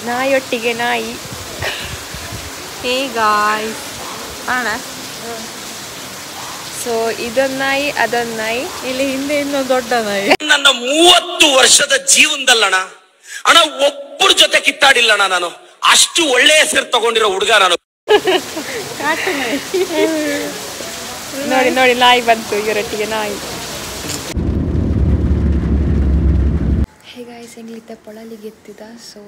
ನಾಯಿಯೊಟ್ಟಿಗೆ ನಾಯಿ. Hey guys ಅಣ್ಣ. So ಇದೊಂದು ನಾಯಿ ಅದೊಂದು ನಾಯಿ, ಇಲ್ಲಿ ಹಿಂದೆ ಇನ್ನೊಂದು ದೊಡ್ಡ ನಾಯಿ. ನನ್ನ 30 ವರ್ಷದ ಜೀವನದಲ್ಲಣ್ಣ ಅಣ್ಣ ಒಬ್ಬರ ಜೊತೆ ಕಿತ್ತಾಡಿಲ್ಲಣ್ಣ ನಾನು. ಅಷ್ಟು ಒಳ್ಳೆ ಹೆಸರು ತಗೊಂಡಿರೋ ಹುಡುಗ ನಾನು. ನೋಡಿ ನೋಡಿ ನಾಯಿ ಬಂತು ಇವರೊಟ್ಟಿಗೆ ನಾಯಿ. ಹೇ ಗಾಯ್ಸ್ ಎಂಗ್ಲಿತ್ತ ಪೊಳಲಿಗೆ ಎತ್ತಿದ. ಸೊ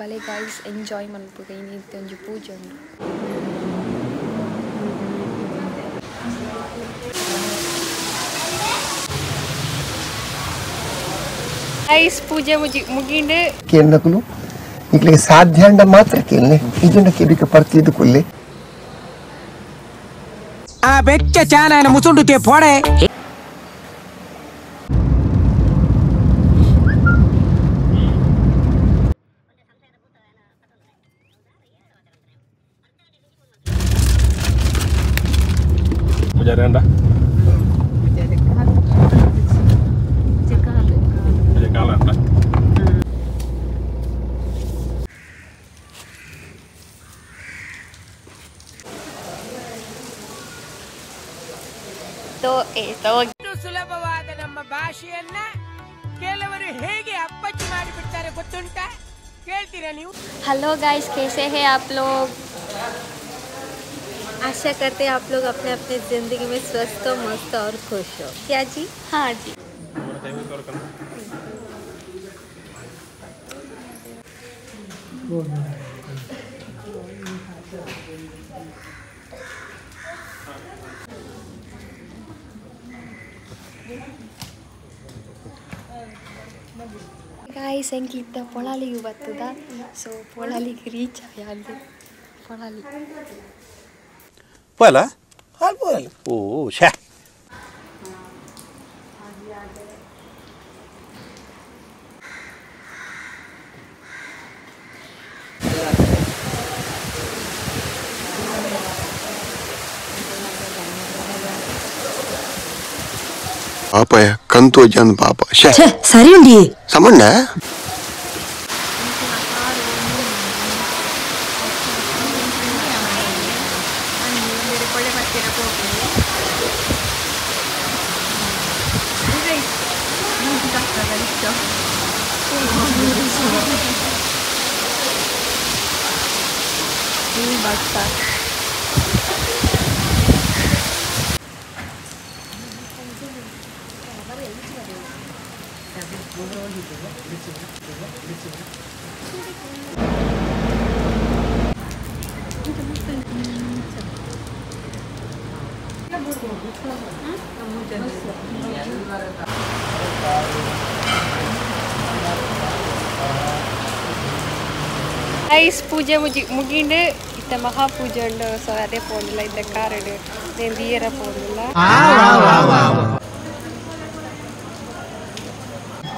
ಬಲೆ ಗಾಯ್ಸ್ ಎಂಜಾಯ್ ಮನ್ಪುಗ ಇನ್ನಿತ್ತೆ ಒಂಜಿ ಪೂಜೆ ಉಂಡು. ಗೈಸ್ ಪೂಜೆ ಮುಗಿಂಡು ಕೇಳನಕಲು ಈಗಲಿಗೆ ಸಾಧ್ಯ ಅಂಡ ಮಾತ್ರ ಕೇಳನೆ ಇದನ್ನ ಕೇಳಿಕೆ ಪರ್ತಿದ್ದು ಕೊಲ್ಲಿ ಆ ಬೆಚ್ಚ ಚಾನನ ಮುಸುಂಡುತ್ತೆ ಪೋಡೆ. Pujarenda. Kalanda. ಸುಲಭವಾದ ನಮ್ಮ ಭಾಷೆಯನ್ನ ಕೆಲವರು ಹೇಗೆ ಅಪ್ಪಚ್ಚಿ ಮಾಡಿಬಿಡ್ತಾರೆ ಗೊತ್ತುಂಟಾ? ಕೇಳ್ತೀರಾ ನೀವು? हेलो गाइस, कैसे हैं आप लोग? आशा करते हैं आप लोग अपने अपने जिंदगी में स्वस्थ हो, मस्त और खुश हो. क्या जी? हाँ जी. गाइस ಎಂಕ್ಲಿದ್ದ ಪೊಳಲಿಗೆ ಬರ್ತದ. ಸೊ ಪೊಳಲಿಗೆ ರೀಚ್ ಆಗಿ ಪೊಳಲಿ ಪೋಲ ಪೋಲ ಓ ಶ್ಯಾ ಪಾಪಯ ಕಂತು ಜನ್ ಪಾಪ ಸರಿ ಉಂಡಿ ಸಮಣ್ಣ ಗೈಸ್ ಪೂಜೆ ಮುಗಿಂಡು ಇತ್ತ ಮಹಾ ಪೂಜೆ ಉಂಡು. ಸೊ ಅದೇ ಪೋಂದಿಲ್ಲ ಇದ್ದ ಕಾರಡು నేను ದಿಯರ ಪೋಂದಿಲ್ಲ.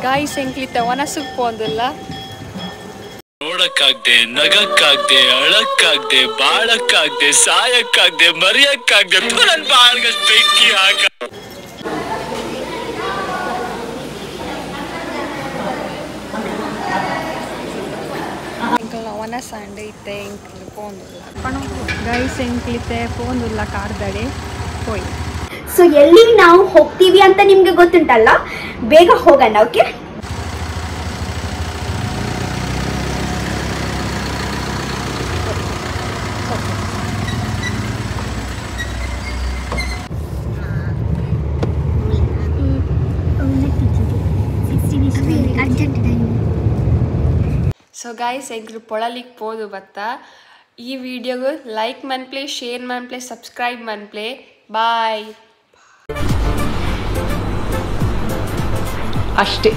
ಗೈಸ್ ಎಂಕ್ಲಿತ್ತ ವನಸುಗ್ ಪೋಂದಿಲ್ಲ. ನೋಡಕ್ಕಾಗ್ದೆ, ನಗಕ್ಕಾಗ್ದೆ, ಅಳಕ್ಕಾಗ್ದೆ, ಬಾಳಕ್ಕಾಗ್ದೆ, ಸಾಯಕ್ಕಾಗ್ದೆ, ಮರಿಯಕ್ಕಾಗ್ದೆ, ನನ್ ಬಾಳ್ಗಷ್ಟು ಬೆಂಕಿ ಹಾಕ. ವನಸಂಡು ಇತ್ತೆ ಎಂಕ್ಲು ಪೋಂದಿಲ್ಲ. ಗೈಸ್ ಎಂಕ್ಲಿತ್ತೆ ಪೋಂದಿಲ್ಲ ಕಾರ್ದಡೆ ಹೋಯ್. ಸೊ ಎಲ್ಲಿ ನಾವು ಹೋಗ್ತೀವಿ ಅಂತ ನಿಮ್ಗೆ ಗೊತ್ತುಂಟಲ್ಲ, ಬೇಗ ಹೋಗೋಣ. ಓಕೆ, ಸೊ ಗೈಸ್ ಎಂಕ್ಲು ಪೊಳಲಿಗೆ ಪೋದು ಬತ್ತ. ಈ ವಿಡಿಯೋಗು ಲೈಕ್ ಮನ್ಪ್ಲೆ, ಶೇರ್ ಮನ್ಪ್ಲೆ, ಸಬ್ಸ್ಕ್ರೈಬ್ ಮನ್ಪ್ಲೆ. ಬಾಯ್. ಅಷ್ಟೇ.